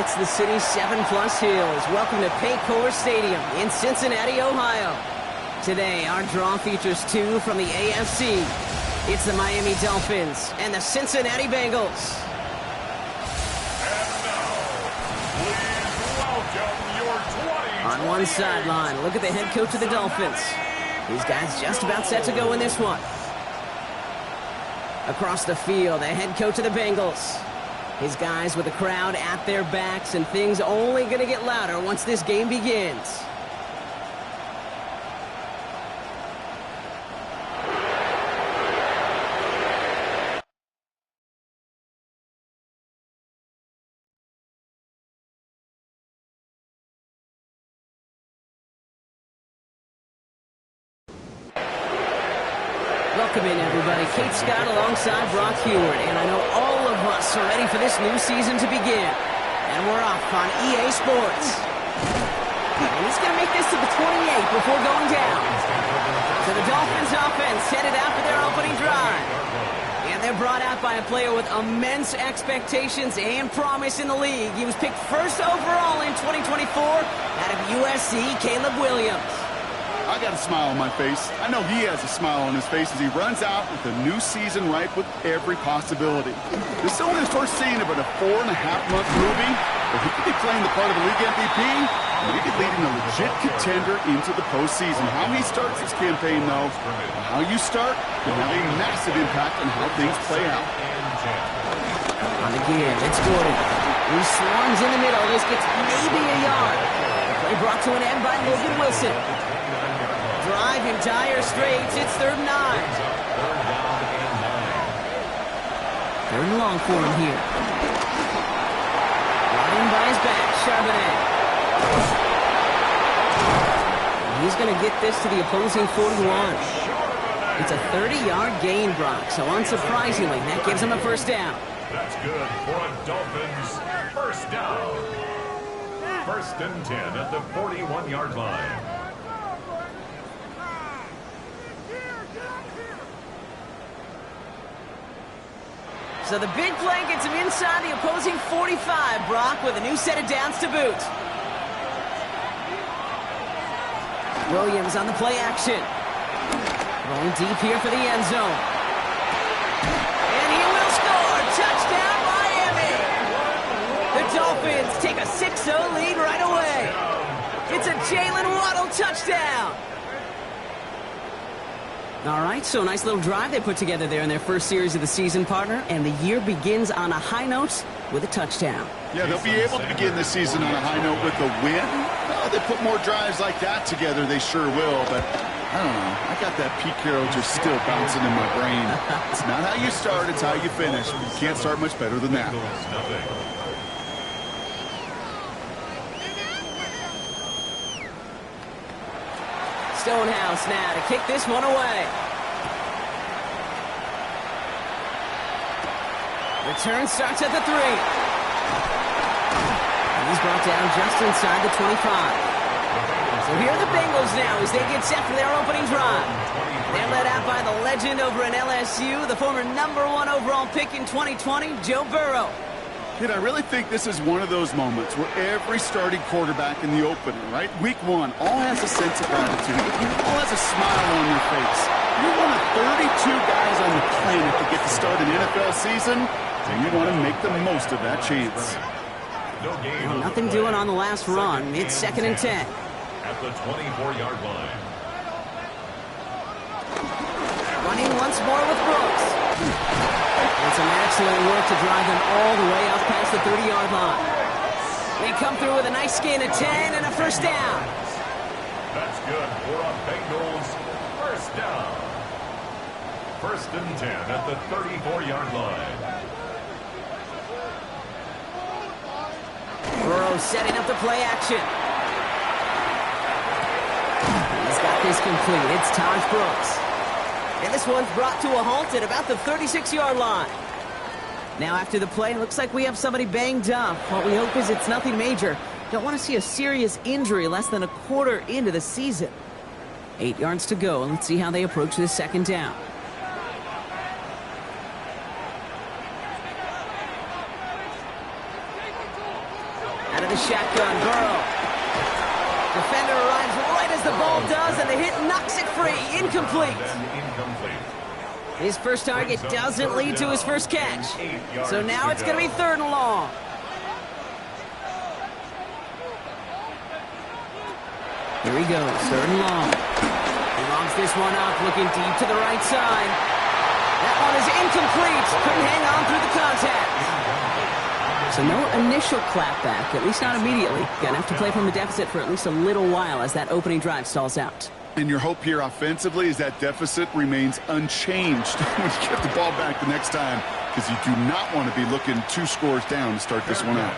amidst the city's 7+ hills. Welcome to Paycor Stadium in Cincinnati, Ohio. Today, our draw features two from the AFC. It's the Miami Dolphins and the Cincinnati Bengals. On one sideline, look at the head coach of the Dolphins. These guys just about set to go in this one. Across the field, the head coach of the Bengals. His guys with the crowd at their backs, and things only going to get louder once this game begins. Welcome in, everybody. Kate Scott alongside Brock Heward, and I know all of us are ready for this new season to begin. And we're off on EA Sports. And he's going to make this to the 28 before going down. So the Dolphins offense headed out for their opening drive. And they're brought out by a player with immense expectations and promise in the league. He was picked first overall in 2024 out of USC, Caleb Williams. I got a smile on my face. I know he has a smile on his face as he runs out with a new season ripe with every possibility. This is only his first scene of a 4.5-month movie, but he could be playing the part of a league MVP, and he could be leading a legit contender into the postseason. How he starts his campaign, though, how you start can have a massive impact on how things play out. On the give, it's Gordon. He swarms in the middle. This gets maybe a yard. The play brought to an end by Logan Wilson. Drive in dire straits. It's 3rd and 9. 3rd and long for him here. Ryan by his back. Charbonnet. He's going to get this to the opposing 41. It's a 30-yard gain, Brock. So unsurprisingly, that gives him a first down. That's good for a Dolphins first down. 1st and 10 at the 41-yard line. So the big play gets him inside the opposing 45, Brock, with a new set of downs to boot. Williams on the play action. Rolling deep here for the end zone. And he will score! Touchdown, Miami! The Dolphins take a 6-0 lead right away. It's a Jalen Waddle touchdown. All right, so a nice little drive they put together there in their first series of the season, partner, and the year begins on a high note with a touchdown. Yeah, they'll be able to begin the season on a high note with a win. Oh, they put more drives like that together, they sure will, but I don't know. I got that Pete Carroll just still bouncing in my brain. It's not how you start, it's how you finish. You can't start much better than that. Stonehouse now to kick this one away. Return starts at the 3. And he's brought down just inside the 25. So here are the Bengals now as they get set for their opening drive. They're led out by the legend over in LSU, the former #1 overall pick in 2020, Joe Burrow. Kid, I really think this is one of those moments where every starting quarterback in the opener, right? Week 1, all has a sense of gratitude. All has a smile on your face. You're one of 32 guys on the planet that get to start an NFL season, and you want to make the most of that chance. Well, nothing doing on the last run. It's 2nd and 10. At the 24-yard line. Running once more with Brooks. And some excellent work to drive them all the way up past the 30-yard line. They come through with a nice gain of 10 and a first down. That's good for a Bengals first down. 1st and 10 at the 34-yard line. Burrow setting up the play action. He's got this complete. It's Taj Brooks. And this one's brought to a halt at about the 36-yard line. Now after the play, looks like we have somebody banged up. What we hope is it's nothing major. Don't want to see a serious injury less than a quarter into the season. 8 yards to go, and let's see how they approach this 2nd down. Out of the shotgun, Burrow. Defender arrives right as the ball does, and the hit knocks it free. Incomplete. His first target doesn't lead to his first catch. So now it's going to be 3rd and long. Here he goes, 3rd and long. He longs this one up, looking deep to the right side. That one is incomplete. Couldn't hang on through the contact. So no initial clapback, at least not immediately. Gonna have to play from a deficit for at least a little while as that opening drive stalls out. And your hope here offensively is that deficit remains unchanged when you get the ball back the next time, because you do not want to be looking 2 scores down to start this one out.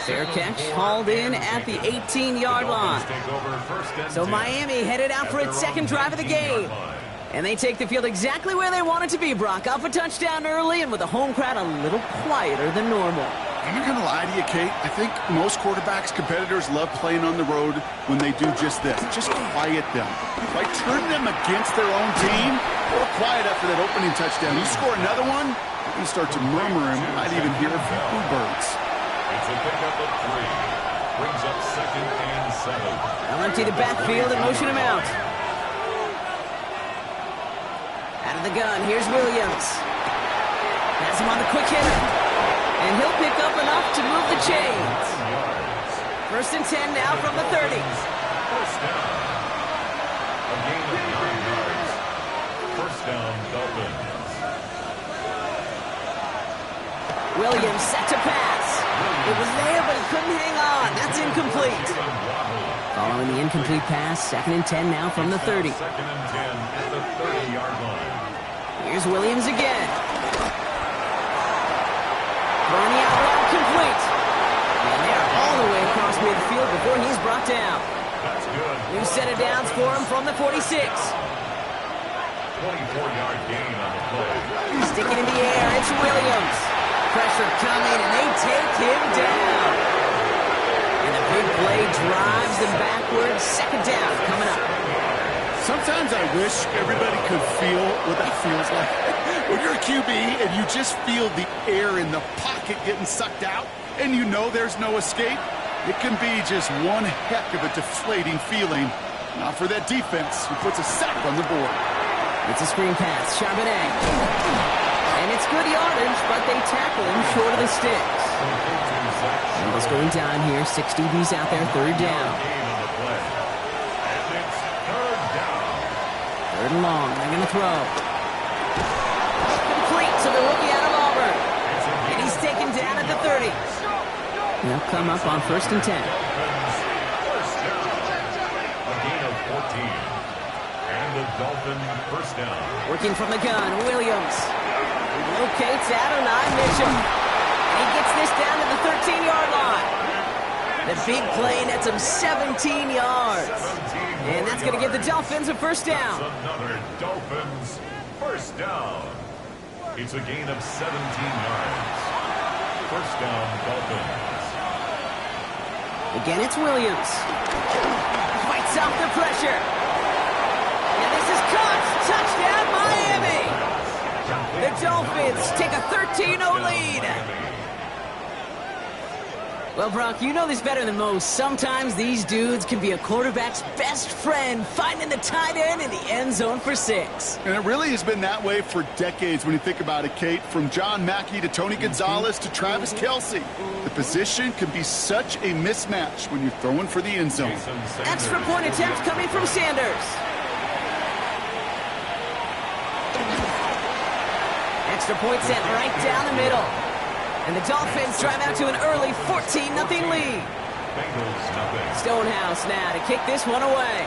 Fair catch, hauled in at the 18-yard line. So Miami headed out for its second drive of the game. And they take the field exactly where they want it to be, Brock. Up a touchdown early and with the home crowd a little quieter than normal. I'm not going to lie to you, Kate. I think most quarterbacks, competitors love playing on the road when they do just this. Just quiet them. Like turn them against their own team or quiet after that opening touchdown. You score another one, you can start to murmur and might even hear a few bluebirds. It's a pickup of 3. Brings up 2nd and 7. They'll empty the backfield and motion him out. Out of the gun, here's Williams. Has him on the quick hitter. And he'll pick up enough to move the chains. 1st and 10 now from the 30. First down. A gain of 9 yards. First down, Dolphins. Williams set to pass. It was there, but he couldn't hang on. That's incomplete. Following the incomplete pass, 2nd and 10 now from the 30. 2nd and 10 at the 30-yard line. Here's Williams again. Throwing the out route complete. And they're all the way across midfield before he's brought down. That's good. New set of downs for him from the 46. 24-yard gain on the play. Sticking in the air, it's Williams. Pressure coming, and they take him down. And a big play drives them backwards. 2nd down coming up. Sometimes I wish everybody could feel what that feels like. When you're a QB and you just feel the air in the pocket getting sucked out and you know there's no escape, it can be just one heck of a deflating feeling. Not for that defense who puts a sack on the board. It's a screen pass, Charbonnet. And it's good yardage, but they tackle him short of the sticks. Bengals going down here, 6 DBs out there, 3rd down. 3rd and long, they're going to throw. Complete to the rookie out of Auburn. And he's taken down at the 30. They'll come up on 1st and 10. First down. A gain of 14. And the Dolphins first down. Working from the gun, Williams. He locates Adonai Mitchell. And he gets this down to the 13-yard line. The big play nets him 17 yards. And that's going to give the Dolphins a first down. That's another Dolphins first down. It's a gain of 17 yards. First down, Dolphins. Again, it's Williams. Fights off the pressure. And this is caught. Touchdown, Miami. The Dolphins take a 13-0 lead. Well, Brock, you know this better than most. Sometimes these dudes can be a quarterback's best friend, finding the tight end in the end zone for 6. And it really has been that way for decades when you think about it, Kate. From John Mackey to Tony Gonzalez to Travis Kelce. The position can be such a mismatch when you're throwing for the end zone. Extra point attempt coming from Sanders. Extra point sent right down the middle. And the Dolphins drive out to an early 14-0 lead. Bengals nothing. Stonehouse now to kick this one away.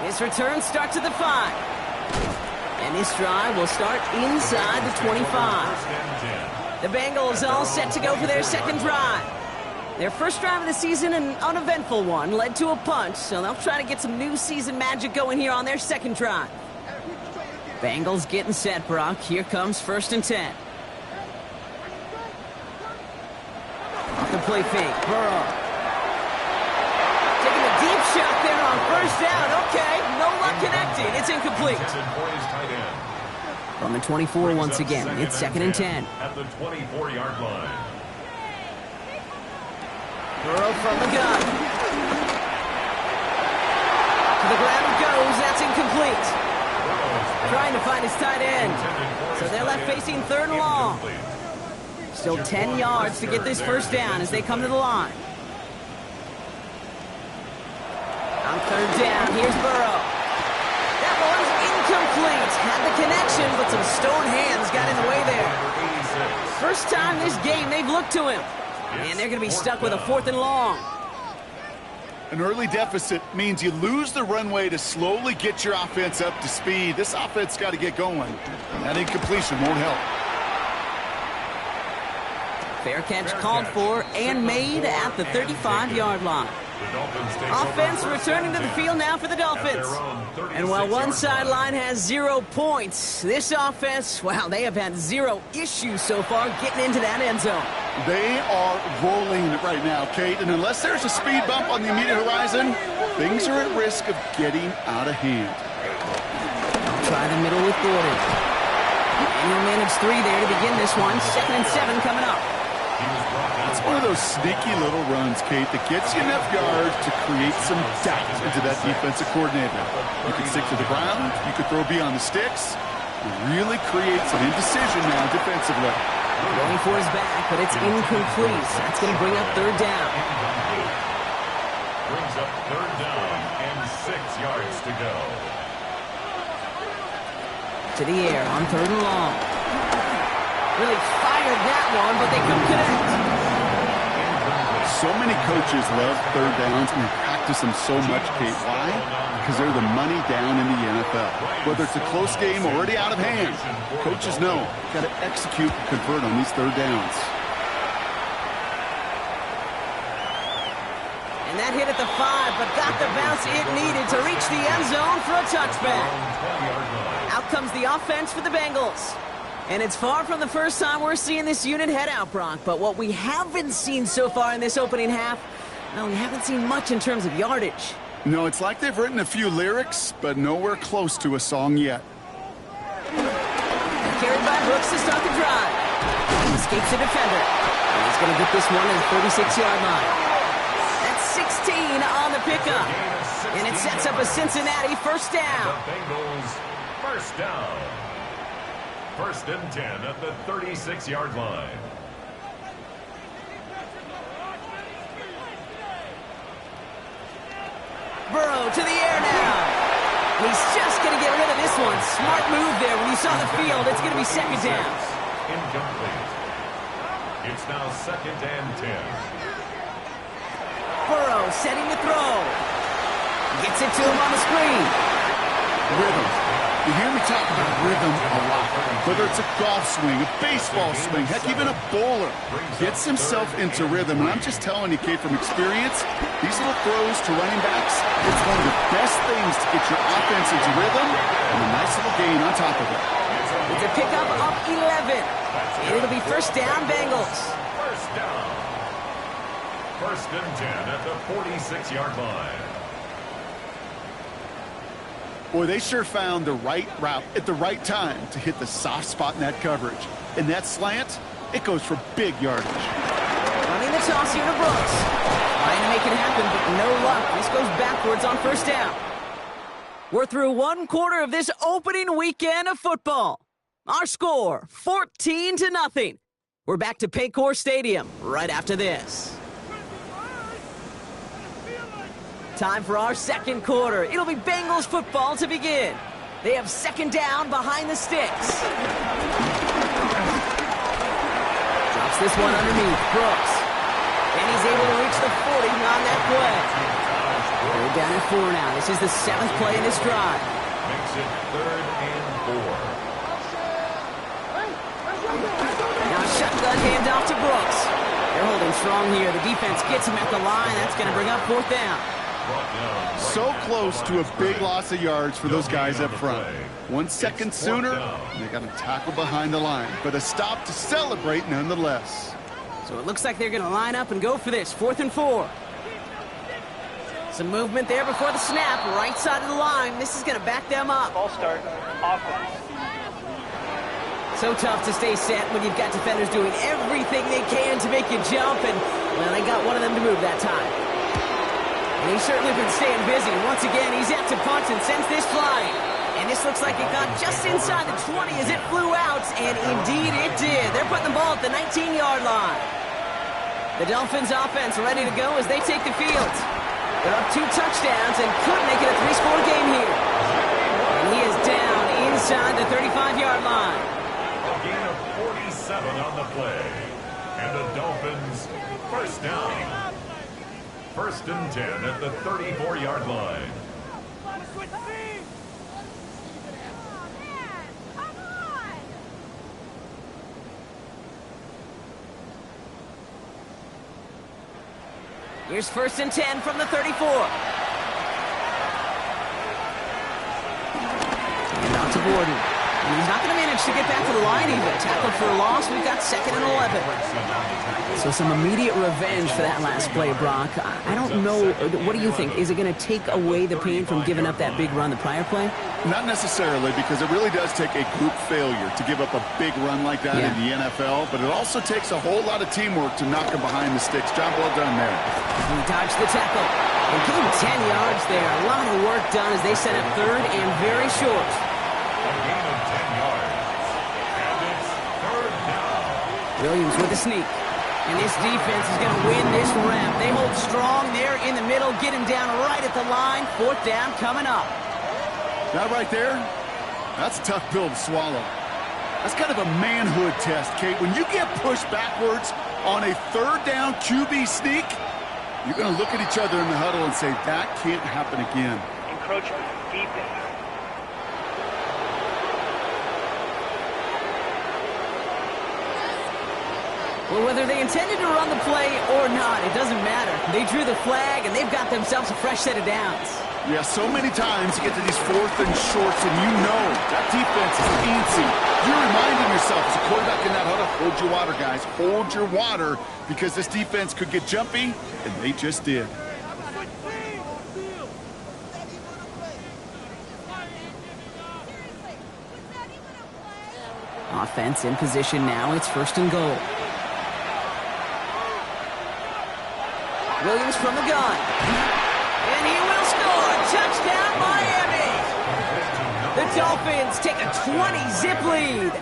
This return starts at the 5. And this drive will start inside the 25. The Bengals all set to go for their second drive. Their first drive of the season, an uneventful one, led to a punch, so they'll try to get some new season magic going here on their second drive. Bengals getting set, Brock. Here comes 1st and 10. Off the play fake, Burrow. Taking a deep shot there on 1st down. Okay, no luck connecting. It's incomplete. From the 24 once again, it's 2nd and 10. At the 24-yard line. Burrow from the gun. To the ground it goes. That's incomplete. Trying to find his tight end. So they're left facing 3rd and long. Still 10 yards to get this first down as they come to the line. On 3rd down, here's Burrow. That one's incomplete. Had the connection, but some stone hands got in the way there. First time this game they've looked to him. And they're going to be stuck with a 4th and long. An early deficit means you lose the runway to slowly get your offense up to speed. This offense got to get going. That incompletion won't help. Fair catch called for and made at the 35-yard line. Offense returning to the field now for the Dolphins. And while one sideline has 0 points, this offense, well, they have had 0 issues so far getting into that end zone. They are rolling right now, Kate, and unless there's a speed bump on the immediate horizon, things are at risk of getting out of hand. Try the middle with Gordon. And he'll manage 3 there to begin this one. 2nd and 7 coming up. It's one of those sneaky little runs, Kate, that gets you enough yards to create some doubt into that defensive coordinator. You can stick to the ground, you could throw beyond the sticks, and really create some indecision now defensively. Going for his back, but it's incomplete. That's going to bring up 3rd down. Brings up 3rd down and 6 yards to go. To the air on 3rd and long. Really fired that one, but they couldn't connect. So many coaches love 3rd downs and practice them so much, Kate. Why? Because they're the money down in the NFL. Whether it's a close game or already out of hand, coaches know got to execute and convert on these 3rd downs. And that hit at the 5, but got the bounce it needed to reach the end zone for a touchback. Out comes the offense for the Bengals. And it's far from the first time we're seeing this unit head out, Brock. But what we haven't seen so far in this opening half, well, we haven't seen much in terms of yardage. No, it's like they've written a few lyrics, but nowhere close to a song yet. Carried by Brooks to start the drive. He escapes the defender. And he's going to get this one at the 36-yard line. That's 16 on the pickup. And it sets up a Cincinnati first down. The Bengals first down. 1st and 10 at the 36-yard line. Burrow to the air now. He's just going to get rid of this one. Smart move there. When you saw the field, it's going to be 2nd down. Incomplete. It's now 2nd and 10. Burrow setting the throw. Gets it to him on the screen. Rhythm. You hear me talk about rhythm a lot. Whether it's a golf swing, a baseball swing, heck, even a bowler gets himself into rhythm. And I'm just telling you, Kate, from experience, these little throws to running backs, it's one of the best things to get your offense into rhythm and a nice little gain on top of it. It's a pickup of 11. And it'll be first down, Bengals. First down. 1st and 10 at the 46-yard line. Boy, they sure found the right route at the right time to hit the soft spot in that coverage. And that slant, it goes for big yardage. Running the toss here to Brooks. Trying to make it happen, but no luck. This goes backwards on first down. We're through 1 quarter of this opening weekend of football. Our score, 14-0. We're back to Paycor Stadium right after this. Time for our 2nd quarter. It'll be Bengals football to begin. They have 2nd down behind the sticks. Drops this one underneath. Brooks. And he's able to reach the 40 on that play. They're down at 4 now. This is the 7th play in this drive. Makes it 3rd and 4. Now shotgun handoff to Brooks. They're holding strong here. The defense gets him at the line. That's going to bring up 4th down. So close to a big loss of yards for those guys up front. 1 second sooner, they got a tackle behind the line, but a stop to celebrate nonetheless. So it looks like they're going to line up and go for this. 4th and 4. Some movement there before the snap. Right side of the line. This is going to back them up. Ball start. Offense. So tough to stay set when you've got defenders doing everything they can to make you jump, and, well, they got one of them to move that time. And he's certainly been staying busy. Once again, he's out to punt and sends this flying. And this looks like it got just inside the 20 as it flew out, and indeed it did. They're putting the ball at the 19-yard line. The Dolphins offense ready to go as they take the field. They're up 2 touchdowns and could make it a 3-score game here. And he is down inside the 35-yard line. A gain of 47 on the play. And the Dolphins first down. First and 10 at the 34-yard line. Here's first and 10 from the 34. And out to Gordon. And he's not going to manage to get back to the line even. Tackled for a loss. We've got 2nd and 11. So some immediate revenge for that last play, Brock. I don't know. What do you think? Is it going to take away the pain from giving up that big run the prior play? Not necessarily, because it really does take a group failure to give up a big run like that in the NFL, but it also takes a whole lot of teamwork to knock him behind the sticks. Job well done there. He dodged the tackle. And gave him 10 yards there. A lot of work done as they set up 3rd and very short. A gain of 10 yards. And it's 3rd down. Williams with a sneak. And this defense is going to win this rep. They hold strong there in the middle, get him down right at the line. 4th down coming up. That right there, that's a tough pill to swallow. That's kind of a manhood test, Kate. When you get pushed backwards on a 3rd down QB sneak, you're going to look at each other in the huddle and say, that can't happen again. Encroachment, defense. Well, whether they intended to run the play or not, it doesn't matter. They drew the flag, and they've got themselves a fresh set of downs. Yeah, so many times you get to these 4th and shorts, and you know that defense is antsy. You're reminding yourself as a quarterback in that huddle, hold your water, guys. Hold your water, because this defense could get jumpy, and they just did. Offense in position now. It's 1st and goal. Williams from the gun. And he will score. Touchdown, Miami. The Dolphins take a 20-zip lead.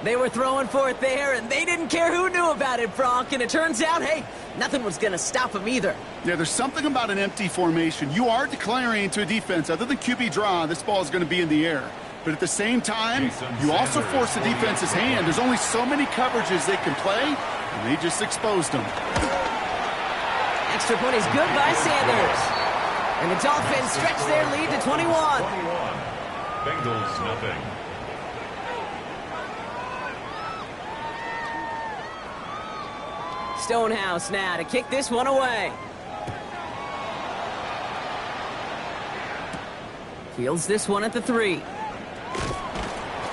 They were throwing for it there, and they didn't care who knew about it, Brock. And it turns out, hey, nothing was going to stop them either. Yeah, there's something about an empty formation. You are declaring to a defense, other than QB draw, this ball is going to be in the air. But at the same time, you also force the defense's hand. There's only so many coverages they can play, and they just exposed them. Extra point is good by Sanders. And the Dolphins stretch their lead to 21. 21. Bengals, nothing. Stonehouse now to kick this one away. Fields this one at the 3.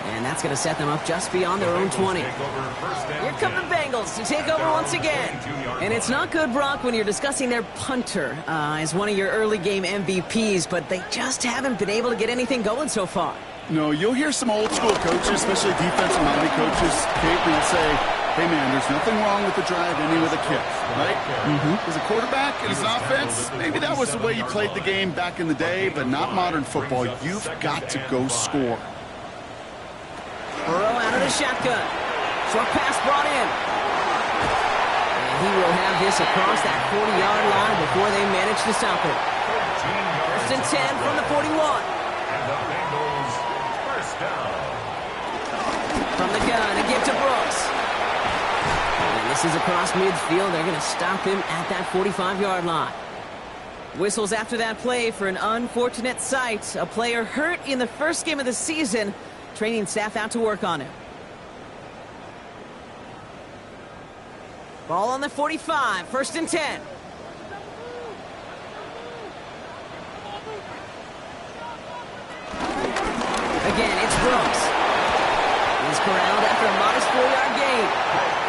And that's going to set them up just beyond their own 20. Here come the Bengals to take over once again. And it's not good, Brock, when you're discussing their punter as one of your early game MVPs, but they just haven't been able to get anything going so far. No, you'll hear some old school coaches, especially defensive-minded coaches, Kate, will say, hey, man, there's nothing wrong with the drive ending with a kick, right? As a quarterback and as an offense, maybe that was the way you played the game back in the day, but not modern football. You've got to go score. Burrow out of the shotgun. Short pass brought in. And he will have this across that 40-yard line before they manage to stop it. First and 10 from the 41. And the Bengals first down. From the gun, a give to Brooks. And this is across midfield. They're going to stop him at that 45-yard line. Whistles after that play for an unfortunate sight. A player hurt in the first game of the season. Training staff out to work on him. Ball on the 45, 1st and 10. Again, it's Brooks. He's corralled after a modest 4-yard gain.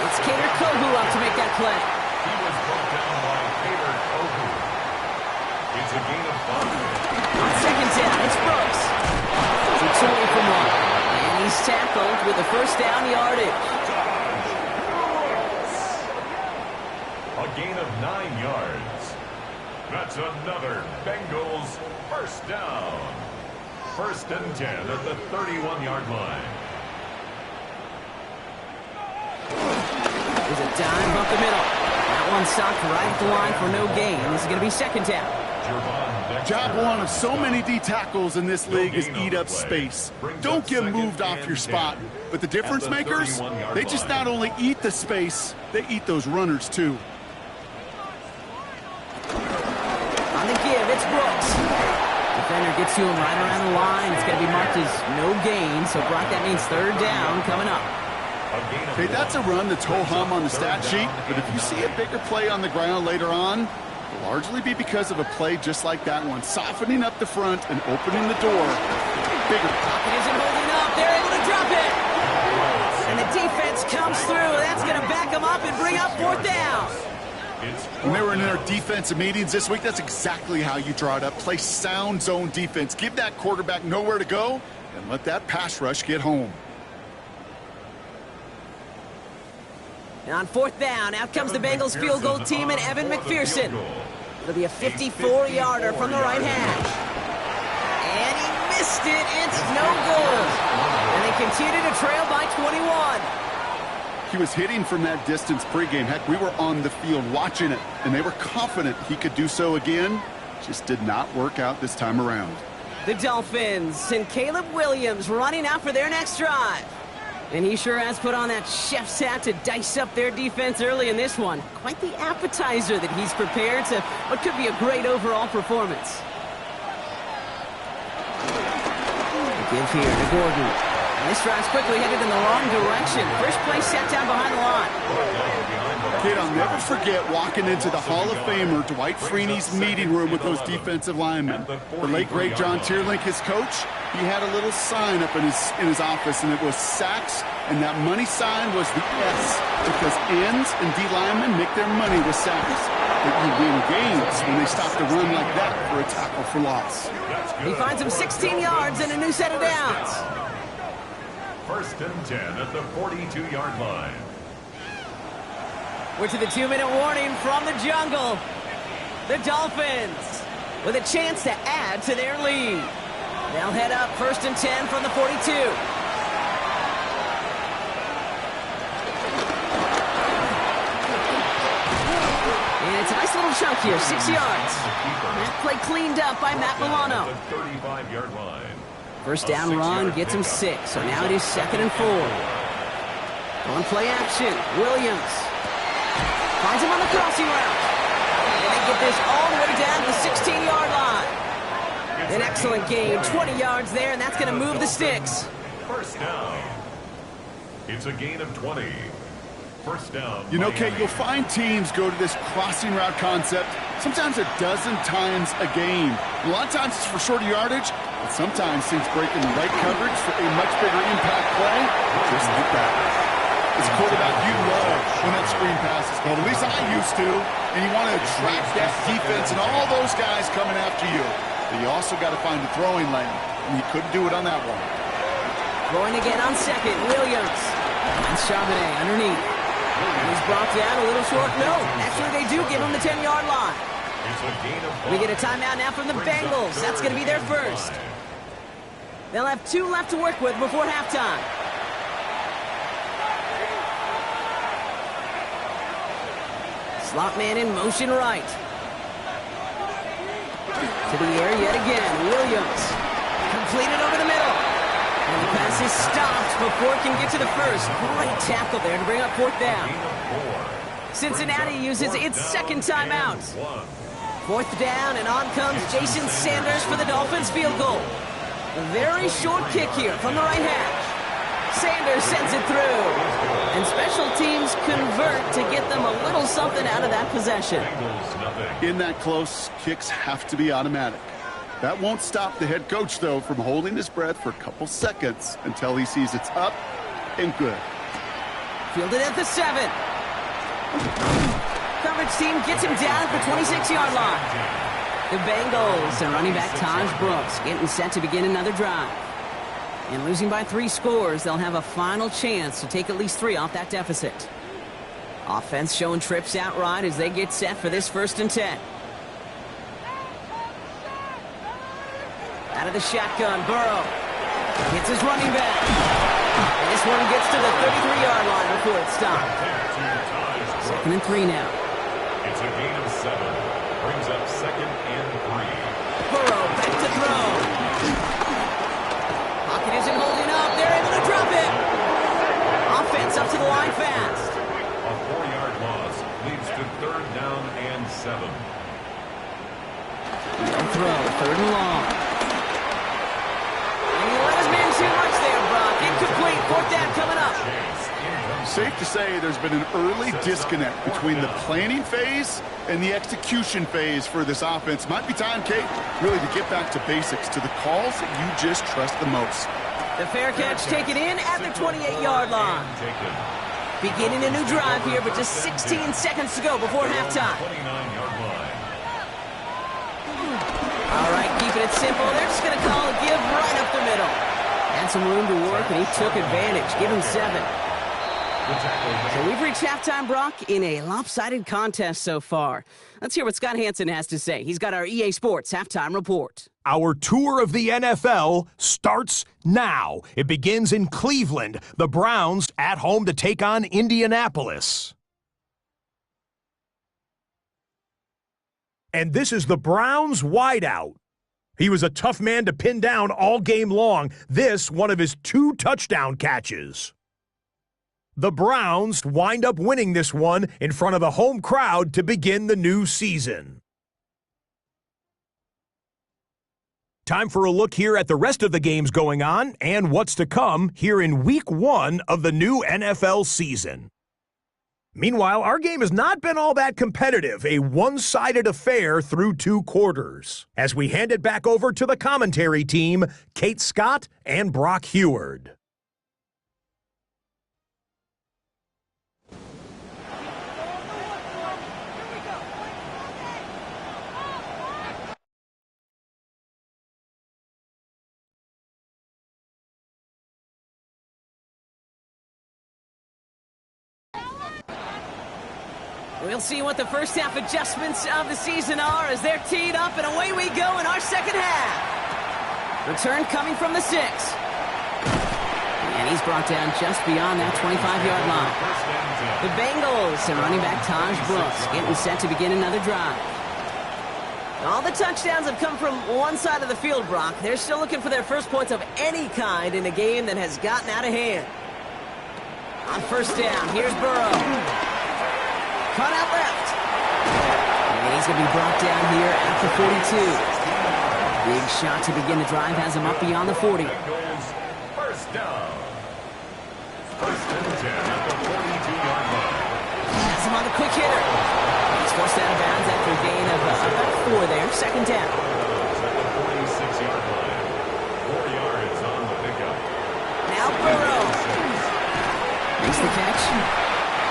It's Kader Kohu up to make that play. He was brought down by Kader Kohu. It's a gain of 5. On 2nd down, it's Brooks. It's away from 1. tackled with the first down yardage. A gain of 9 yards. That's another Bengals first down. 1st and 10 at the 31-yard line. There's a dive up the middle. That one stopped right at the line for no gain. This is going to be 2nd down. Job one of so many D tackles in this league is eat up space. Don't get moved off your spot. But the difference makers, they just not only eat the space, they eat those runners too. On the give, it's Brooks. Defender gets to him right around the line. It's going to be marked as no gain. So, Brock, that means 3rd down coming up. Okay, that's a run that's ho-hum on the stat sheet. But if you see a bigger play on the ground later on, it'll largely be because of a play just like that one. Softening up the front and opening the door. Bigger. Pocket isn't holding up. They're able to drop it. And the defense comes through. That's going to back them up and bring up 4th down. When they were in their defensive meetings this week, that's exactly how you draw it up. Play sound zone defense. Give that quarterback nowhere to go and let that pass rush get home. And on 4th down, out comes the Bengals field goal team and Evan McPherson. It'll be a 54-yarder from the right hash. And he missed it. It's no good. And they continue to trail by 21. He was hitting from that distance pregame. Heck, we were on the field watching it, and they were confident he could do so again. Just did not work out this time around. The Dolphins and Caleb Williams running out for their next drive. And he sure has put on that chef's hat to dice up their defense early in this one. Quite the appetizer that he's prepared to what could be a great overall performance. The give here to Gordon. And this drive's quickly headed in the wrong direction. First play set down behind the line. Kid, I'll never forget walking into the Hall of Famer Dwight Freeney's meeting room with those defensive linemen. The late, great John Tierlink, his coach, he had a little sign up in his office, and it was sacks, and that money sign was the S, because ends and D linemen make their money with sacks. But you win games when they stop the run like that for a tackle for loss. He finds him 16 yards and a new set of downs. 1st and 10 at the 42-yard line. We're to the 2-minute warning from the jungle. The Dolphins with a chance to add to their lead. They'll head up 1st and 10 from the 42. And it's a nice little chunk here, 6 yards. That play cleaned up by Matt Milano. 35-yard line. First down run gets him 6, so now it is 2nd and 4. On play action, Williams finds him on the crossing route. And they get this all the way down to the 16-yard line. An excellent game, 20 yards there, and that's going to move the sticks. First down. It's a gain of 20. First down. You know, Kate, you'll find teams go to this crossing route concept sometimes a dozen times a game. A lot of times it's for shorter yardage, but sometimes teams break in the right coverage for a much bigger impact play. Just like that. As a quarterback, you love when that screen pass is called. At least I used to. And you want to attract that defense and all those guys coming after you. But you also got to find the throwing lane, and you couldn't do it on that one. Throwing again on 2nd, Williams. And Charbonnet underneath. And he's brought down a little short. No, actually they do give him the 10-yard line. We get a timeout now from the Bengals. That's going to be their first. They'll have 2 left to work with before halftime. Slot man in motion right. To the air yet again. Williams. Completed over the middle. And the pass is stopped before it can get to the first. Great tackle there to bring up 4th down. Cincinnati uses its 2nd timeout. 4th down, and on comes Jason Sanders for the Dolphins field goal. A very short kick here from the right hash. Sanders sends it through. And special teams convert to get them a little something out of that possession. In that close, kicks have to be automatic. That won't stop the head coach, though, from holding his breath for a couple seconds until he sees it's up and good. Fielded at the 7. Coverage team gets him down at the 26-yard line. The Bengals and running back Taj Brooks getting set to begin another drive. And losing by 3 scores, they'll have a final chance to take at least 3 off that deficit. Offense showing trips outright as they get set for this 1st and 10. Out of the shotgun, Burrow hits his running back. And this one gets to the 33-yard line before it's stopped. 2nd and 3 now. It's a gain of 7. Brings up 2nd and 3. Burrow back to throw. Pocket isn't holding up. They're able to drop it. Offense up to the line fast. A 4-yard loss leads to 3rd down and 7. No throw, 3rd and long. And he let his man too much there, Brock. Incomplete, 4th down coming up. Safe to say there's been an early disconnect between the planning phase and the execution phase for this offense. Might be time, Kate, really to get back to basics, to the calls that you just trust the most. The fair catch taken in at the 28-yard line. Beginning a new drive here, but just 16 seconds to go before halftime. 29-yard line. All right, keeping it simple. They're just going to call a give right up the middle. Had some room to work, and he took advantage. Give him 7. So we've reached halftime, Brock, in a lopsided contest so far. Let's hear what Scott Hansen has to say. He's got our EA Sports halftime report. Our tour of the NFL starts now. It begins in Cleveland. The Browns at home to take on Indianapolis. And this is the Browns wideout. He was a tough man to pin down all game long. This, one of his 2 touchdown catches. The Browns wind up winning this one in front of the home crowd to begin the new season. Time for a look here at the rest of the games going on and what's to come here in Week 1 of the new NFL season. Meanwhile, our game has not been all that competitive, a one-sided affair through 2 quarters. As we hand it back over to the commentary team, Kate Scott and Brock Heward. We'll see what the first half adjustments of the season are as they're teed up, and away we go in our second half. Return coming from the 6. And he's brought down just beyond that 25-yard line. The Bengals and running back Taj Brooks getting set to begin another drive. All the touchdowns have come from one side of the field, Brock. They're still looking for their first points of any kind in a game that has gotten out of hand. On 1st down, here's Burrow. Cut out left. And he's going to be brought down here at the 42. Big shot to begin the drive has him up beyond the 40. Bengals, 1st down. 1st and 10 at the 42-yard line. Has him on the quick hitter. He's forced out of bounds after a gain of about 4 there. 2nd down. At the 46-yard line. 4 yards on the pickup. Now Burrow. Makes the catch.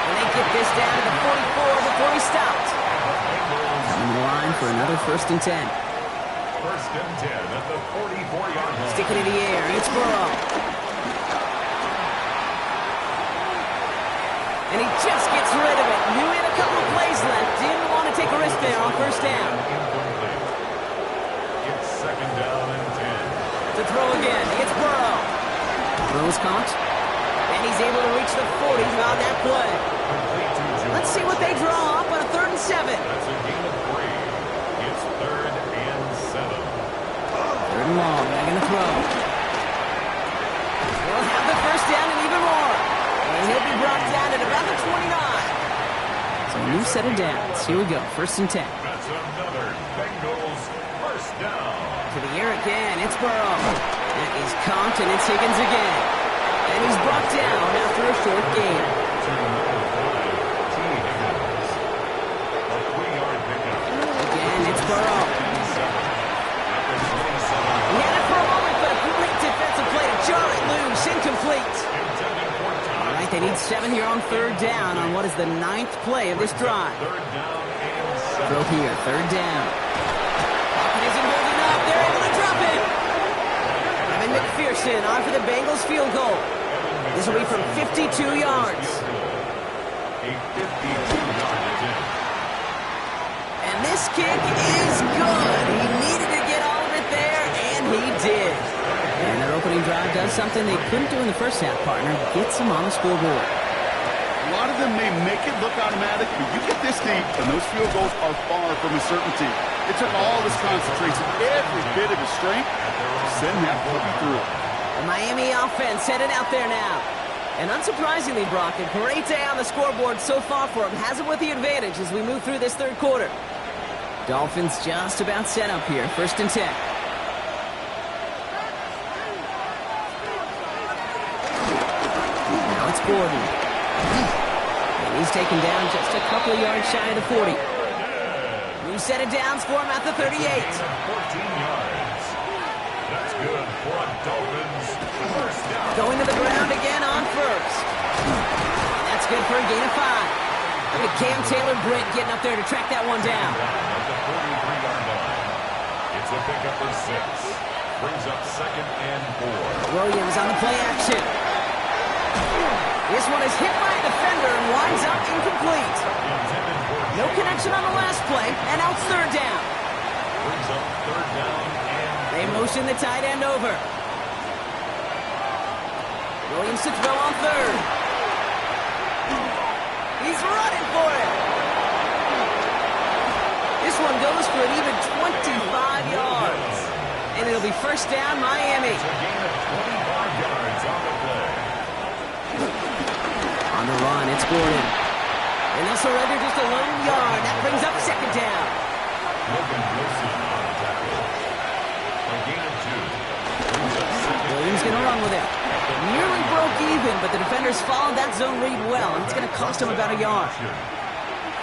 And they get this down to the 44 before he stopped. Coming to the line for another 1st and 10. 1st and 10 at the 44-yard line. Sticking in the air. It's Burrow. And he just gets rid of it. Knew he had a couple of plays left. Didn't want to take a risk there on 1st down. It's 2nd down and 10. To throw again. It's Burrow. Throws caught. And he's able to reach the 40 on that play. Let's see what they draw up on a 3rd and 7. That's a gain of 3. It's 3rd and 7. 3rd and long. They're going to throw. We'll have the 1st down and even more. And he'll be brought down at about the 29. So a new set of downs. Here we go. 1st and 10. That's another Bengals 1st down. To the air again. It's Burrow. That is caught, and it's Higgins again. And he's brought down after a short gain. Again, it's Burrow. He had it for a moment, but a great defensive play to jar it loose. Incomplete. All right, they need 7 here on 3rd down on what is the 9th play of this drive. Throw here, 3rd down. Pocket isn't holding up. They're able to drop it. And McPherson on for the Bengals field goal. This will be from 52 yards. A 52-yard attempt. And this kick is good. He needed to get all of it there, and he did. And their opening drive does something they couldn't do in the first half, partner. Gets them on the scoreboard. A lot of them may make it look automatic, but you get this deep, and those field goals are far from a certainty. It took all his concentration, every bit of his strength, to send that puppy through. The Miami offense headed out there now. And unsurprisingly, Brock, a great day on the scoreboard so far for him. Has it with the advantage as we move through this third quarter. Dolphins just about set up here. 1st and 10. Now it's Gordon. And he's taken down just a couple of yards shy of the 40. New set of downs for him at the 38. 14 yards. That's good for a Dolphins first down. Going to the ground again on 1st. And that's good for a gain of 5. Look at Cam Taylor-Britt getting up there to track that one down. At the 43-yard line. It's a pickup for 6. Brings up 2nd and 4. Williams on the play action. This one is hit by a defender and winds up incomplete. No connection on the last play, and now it's 3rd down. Brings up 3rd down and They motion the tight end over. Williams to throw on 3rd. He's running for it. This one goes for an even 25 yards. And it'll be 1st down, Miami. a gain of 25 yards on the play. On the run, it's Gordon. And they'll surrender just a lone yard. That brings up 2nd down. Logan Wilson on the tackle. A gain of 2. Brings up 2nd. Williams going to run with it. Nearly broke even, but the defenders followed that zone read well, and it's going to cost them about a yard.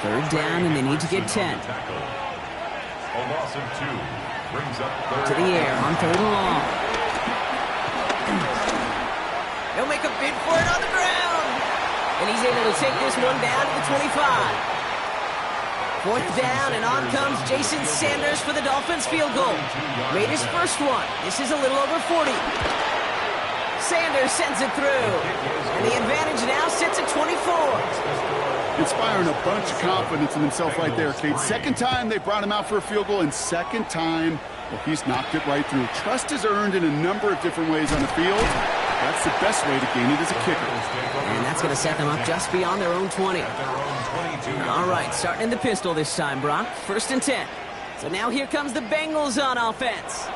3rd down, and they need to get 10. Tackle. A loss of 2. Brings up 3rd. To the air on 3rd and long. He'll make a bid for it on the ground. And he's able to take this one down to the 25. 4th down, and on comes Jason Sanders for the Dolphins field goal. Made his first one. This is a little over 40. Sanders sends it through. And the advantage now sits at 24. Inspiring a bunch of confidence in himself right there, Kate. 2nd time they brought him out for a field goal, and 2nd time, well, he's knocked it right through. Trust is earned in a number of different ways on the field. That's the best way to gain it as a kicker. And that's going to set them up just beyond their own 20. All right, starting in the pistol this time, Brock. 1st and 10. So now here comes the Bengals on offense.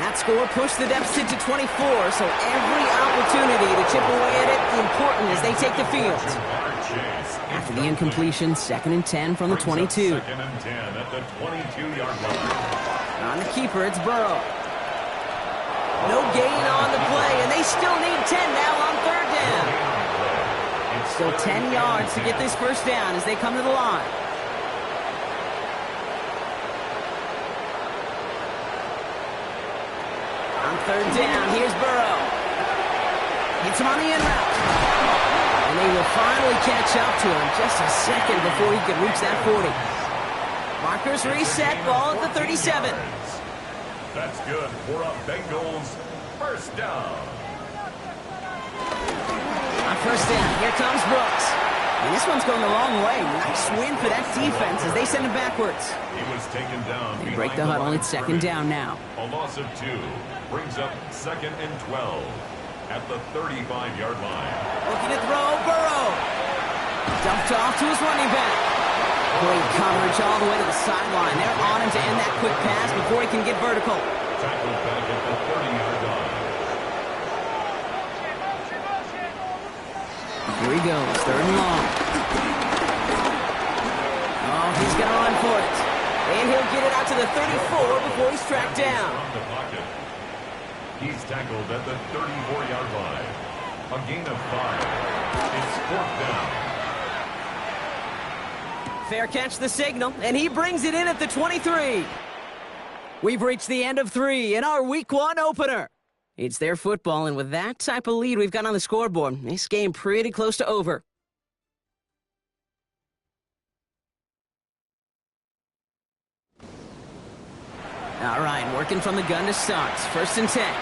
That score pushed the deficit to 24, so every opportunity to chip away at it important as they take the field. After the incompletion, 2nd and 10 from the 22. 2nd and 10 at the 22-yard line. On the keeper, it's Burrow. No gain on the play, and they still need 10 now on 3rd down. Still 10 yards to get this 1st down as they come to the line. On 3rd down, here's Burrow. Hits him on the in route. And they will finally catch up to him just a second before he could reach that 40. Markers reset, ball at the 37. That's good for a Bengals 1st down. On 1st down, here comes Brooks. And this one's going the wrong way. Nice win for that defense as they send him backwards. He was taken down. They break the huddle. It's 2nd down now. A loss of 2 brings up 2nd and 12 at the 35-yard line. Looking to throw, Burrow. Dumped off to his running back. Great coverage all the way to the sideline. They're on him to end that quick pass before he can get vertical. Tackled back at the 30-yard line. Here he goes, 3rd and long. Oh, he's going to run for it. And he'll get it out to the 34 before he's tracked down. From the pocket. He's tackled at the 34-yard line. A gain of 5. It's 4th down. Fair catch the signal, and he brings it in at the 23. We've reached the end of 3 in our Week 1 opener. It's their football, and with that type of lead we've got on the scoreboard, this game pretty close to over. All right, working from the gun to start. 1st and 10.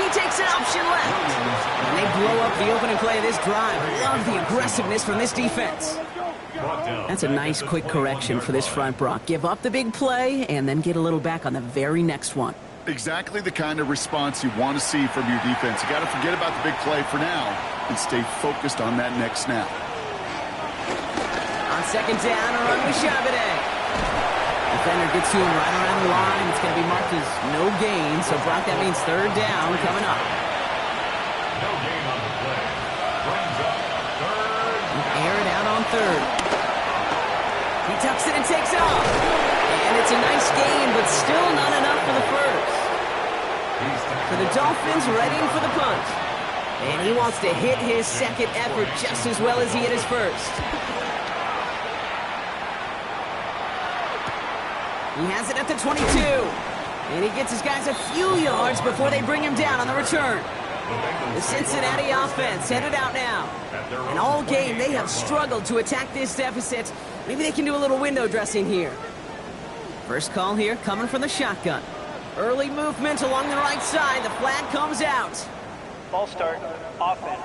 he takes an option left. And they blow up the opening play of this drive. Love the aggressiveness from this defense. That's a nice quick correction for this front, Brock. Give up the big play and then get a little back on the very next one. Exactly the kind of response you want to see from your defense. You got to forget about the big play for now and stay focused on that next snap. On second down, a run with Chabot. Defender gets to him right around the line. It's going to be marked as no gain. So, Brock, that means third down coming up. No gain on the play. Brings up third. Air it out on third. He tucks it and takes off. And it's a nice gain, but still not enough for the first. For the Dolphins, readying for the punt. And he wants to hit his second effort just as well as he hit his first. He has it at the 22. And he gets his guys a few yards before they bring him down on the return. The Cincinnati offense headed out now. And all game, they have struggled to attack this deficit. Maybe they can do a little window dressing here. First call here coming from the shotgun. Early movement along the right side. The flag comes out. Ball start, offense.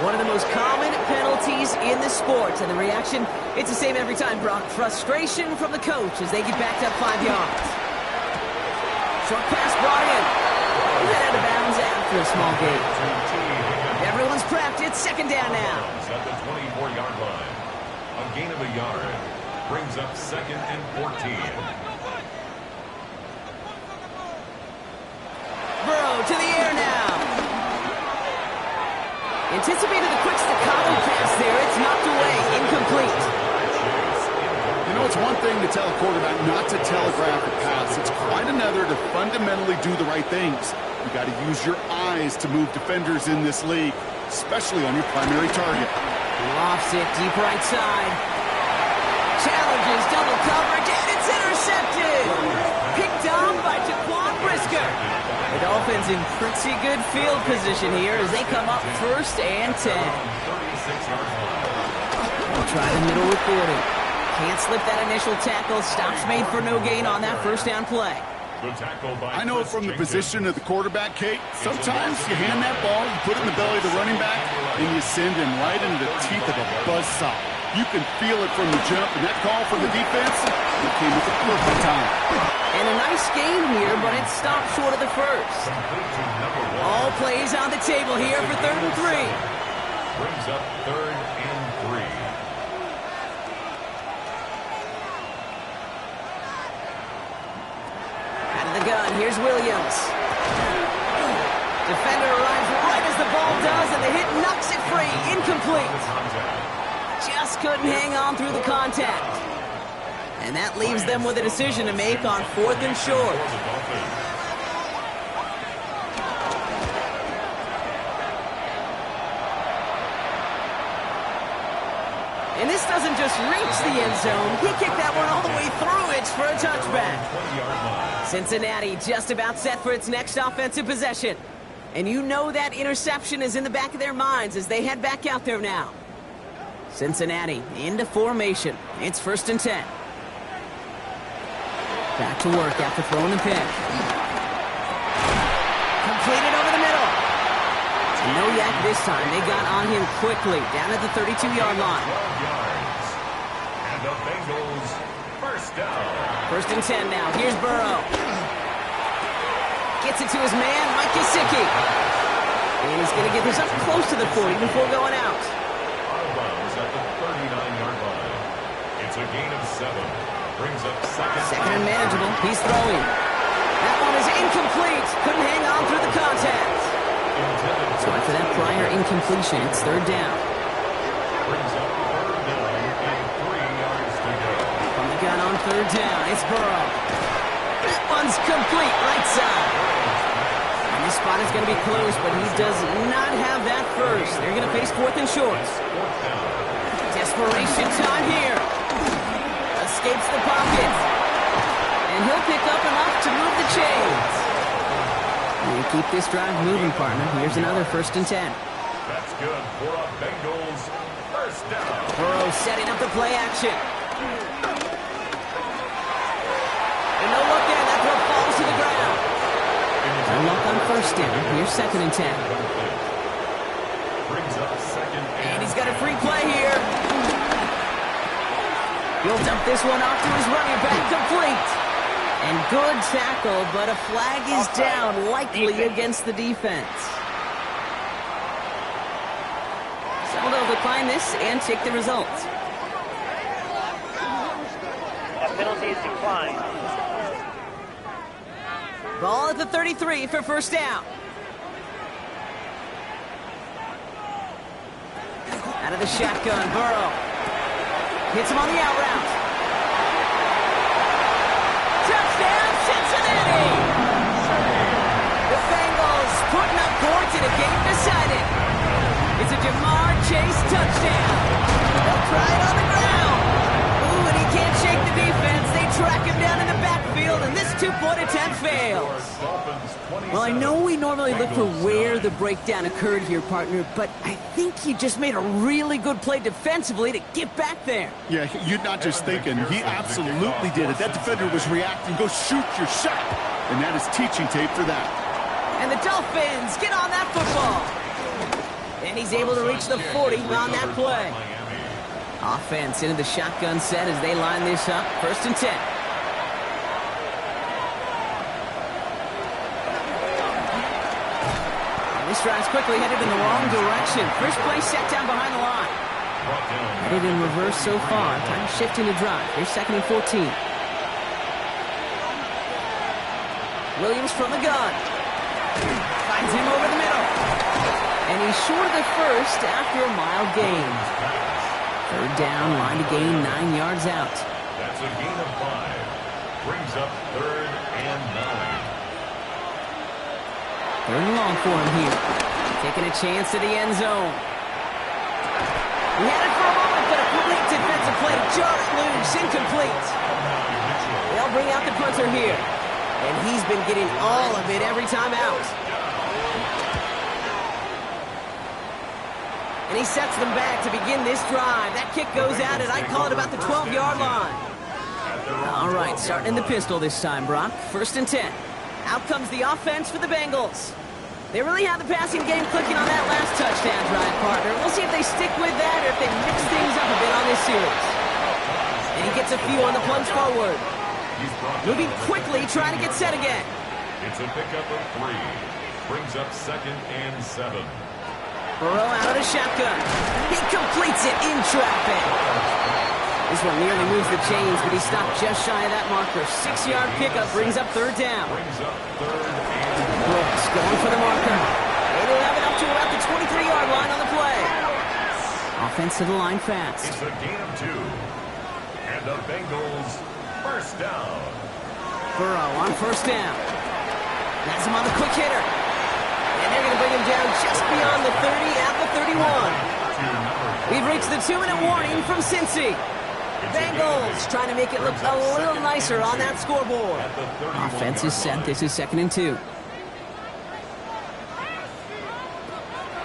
One of the most common penalties in the sport. And the reaction, it's the same every time, Brock. Frustration from the coach as they get backed up 5 yards. Short pass brought in. Head out of bounds after a small gain. Everyone's prepped. It's second down now. At the 24-yard line. A gain of a yard. Brings up second and 14. Burrow to the air now. Anticipated the quick staccato pass there. It's knocked away. Incomplete. You know, it's one thing to tell a quarterback not to telegraph a pass. It's quite another to fundamentally do the right things. You got to use your eyes to move defenders in this league, especially on your primary target. Lofts it deep right side. Challenges double coverage, and it's intercepted. Picked off by Jaquan Brisker. The Dolphins in pretty good field position here as they come up first and 10. We'll try the middle with Gordon. Can't slip that initial tackle. Stops made for no gain on that first down play. I know from the position of the quarterback, Kate, sometimes you hand that ball, you put it in the belly of the running back, and you send him right into the teeth of a buzzsaw. You can feel it from the jump, and that call from the defense, it came at the perfect time. And a nice game here, but it stopped short of the first. All plays on the table here for third and 3. Brings up third and 3. Out of the gun, here's Williams. Defender arrives right as the ball does, and the hit knocks it free. Incomplete. Just couldn't hang on through the contact. And that leaves them with a decision to make on 4th and short. And this doesn't just reach the end zone. He kicked that one all the way through it for a touchback. Cincinnati just about set for its next offensive possession. And you know that interception is in the back of their minds as they head back out there now. Cincinnati into formation. It's 1st and 10. Back to work after throwing the pick. Completed over the middle. And no yak this time. They got on him quickly down at the 32-yard line. 12 yards. And the Bengals first down. 1st and 10 now. Here's Burrow. Gets it to his man, Mike Gesicki. And he's going to get this up close to the 40 before going out. Out of bounds at the 39-yard line. It's a gain of 7. Brings up second and manageable. He's throwing. That one is incomplete. Couldn't hang on through the contact. So after that prior incompletion, it's 3rd down. Brings up 3rd down and 3 yards to go. From the gun on 3rd down, it's Burrow. That one's complete, right side. And this spot is going to be close, but he does not have that first. They're going to face 4th and short. Desperation time here. Escapes the pocket. And he'll pick up enough to move the chains. And keep this drive moving, partner. Here's another 1st and 10. That's good for a Bengals first down. Burrow setting up the play action. And no look in. That throw falls to the ground. No luck first down. Here's 2nd and 10. Brings up second And he's got a free play here. He'll dump this one off to his running back, complete. And good tackle, but a flag is down, likely against the defense. So they'll decline this and take the result. That penalty is declined. Ball at the 33 for first down. Out of the shotgun, Burrow. Hits him on the out route. Touchdown, Cincinnati! The Bengals putting up points in a game decided. It's a Jamar Chase touchdown. They'll try it on the ground. Ooh, and he can't shake the defense. They track him down in the backfield, and this two-point attempt fails. Well, I know we normally look for where the breakdown occurred here, partner, but I think he just made a really good play defensively to get back there. Yeah, you're not just thinking. He absolutely did it. That defender was reacting. Go shoot your shot. And that is teaching tape for that. And the Dolphins get on that football. And he's able to reach the 40 on that play. Offense into the shotgun set as they line this up. 1st and 10. This drive's quickly headed in the wrong direction. First play set down behind the line. Headed in reverse so far. Time to shift into drive. Here's 2nd and 14. Williams from the gun. Finds him over the middle. And he's short of the first after a mile gain. 3rd down, line to gain 9 yards out. That's a gain of 5. Brings up 3rd and 9. 3rd and long for him here. Taking a chance to the end zone. He had it for a moment, but a complete defensive play to jar it loose. Incomplete. They'll bring out the punter here. And he's been getting all of it every time out. And he sets them back to begin this drive. That kick goes out at, I call it, about the 12-yard line. All right, starting in the pistol this time, Brock. 1st and 10. Out comes the offense for the Bengals. They really have the passing game clicking on that last touchdown drive, partner. We'll see if they stick with that or if they mix things up a bit on this series. And he gets a few on the plunge forward. Moving quickly, trying to get set again. It's a pickup of 3. Brings up 2nd and 7. Burrow out of the shotgun. He completes it in traffic. This one nearly moves the chains, but he stopped just shy of that marker. 6-yard pickup brings up 3rd down. Brings up 3rd and Brooks going for the marker. They will have it up to about the 23-yard line on the play. Offense to the line fast. It's a gain of 2. And the Bengals first down. Burrow on 1st down. That's him on the quick hitter. And they're going to bring him down just beyond the 30 at the 31. We've reached the 2-minute warning from Cincy. Bengals trying to make it look a little nicer on that scoreboard. Offense is set. This is 2nd and 2.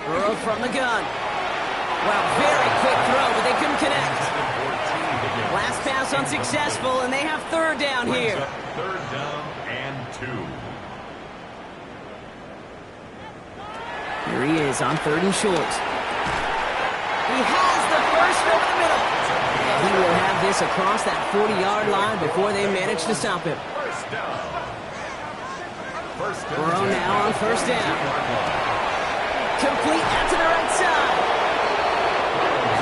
Burrow from the gun. Well, very quick throw, but they couldn't connect. Last pass unsuccessful, and they have 3rd down here. 3rd down and 2. Here he is on 3rd and short. He has the first over the middle. And he will have this across that 40-yard line before they manage to stop him. First down. Burrow now on 1st down. Complete out to the right side.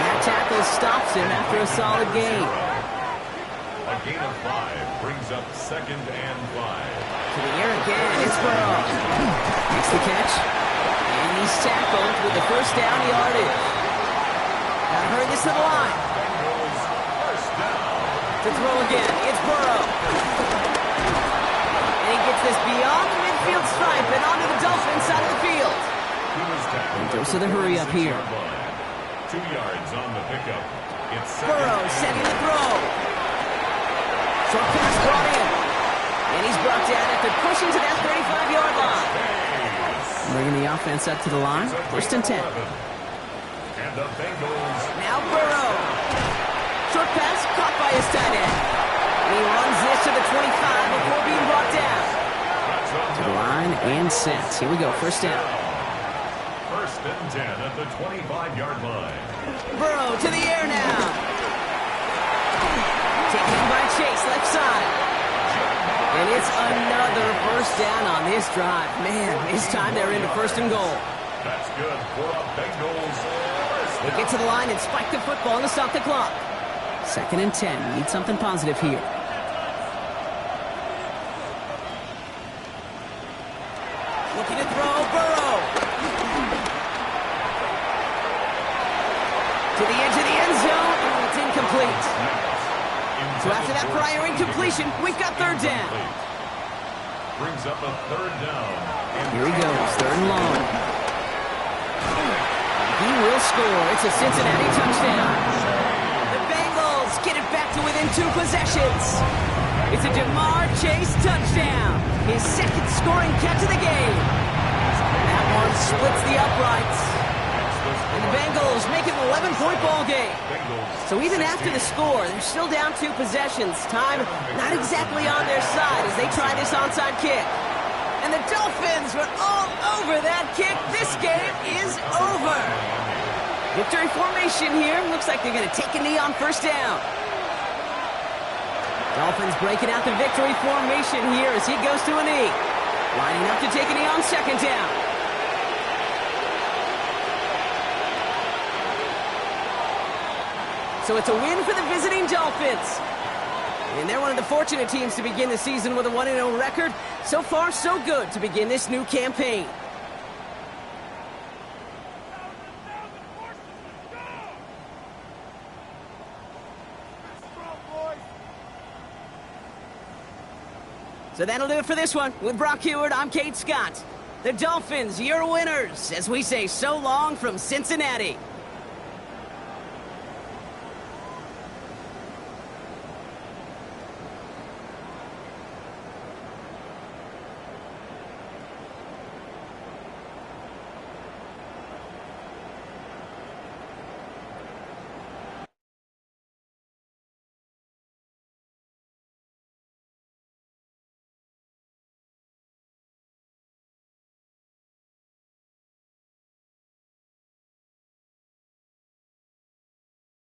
That tackle stops him after a solid gain. A gain of 5 brings up 2nd and 5. To the air again, it's Burrow. Makes the catch. And he's tackled with the 1st down yardage. Got to hurry this to the line. To throw again, it's Burrow. And he gets this beyond the midfield stripe and onto the Dolphins side of the field. And goes to the hurry up here. 2 yards on the pickup. It's Burrow setting the throw. Short pass brought in. And he's brought down after pushing to that 35-yard line. Bringing the offense up to the line. 1st and 10. And the Bengals. Now Burrow. Short pass caught by his tight end. And he runs this to the 25 before being brought down. To the line And set. Here we go, first down. First and 10 at the 25-yard line. Burrow to the air now. Taken by Chase, left side. And it's another first down on this drive. Man, this time they're into first and goal. That's good for a Bengals first They down. get to the line and spike the football and stop the clock. Second and 10. Need something positive here. Looking to throw, Burrow. To the edge of the end zone, and it's incomplete. So after that prior incompletion, we've got third down. Brings up a third down. Here he goes, third and long. He will score. It's a Cincinnati touchdown. The Bengals get it back to within 2 possessions. It's a Jamar Chase touchdown. His second scoring catch of the game. That one splits the uprights. And the Bengals make it an 11-point ball game. So even after the score, they're still down 2 possessions. Time not exactly on their side as they try this onside kick. And the Dolphins were all over that kick. This game is over. Victory formation here. Looks like they're going to take a knee on first down. Dolphins breaking out the victory formation here as he goes to a knee. Lining up to take a knee on second down. So it's a win for the visiting Dolphins. And they're one of the fortunate teams to begin the season with a 1-0 record. So far, so good to begin this new campaign. So that'll do it for this one. With Brock Heward, I'm Kate Scott. The Dolphins, your winners, as we say so long from Cincinnati.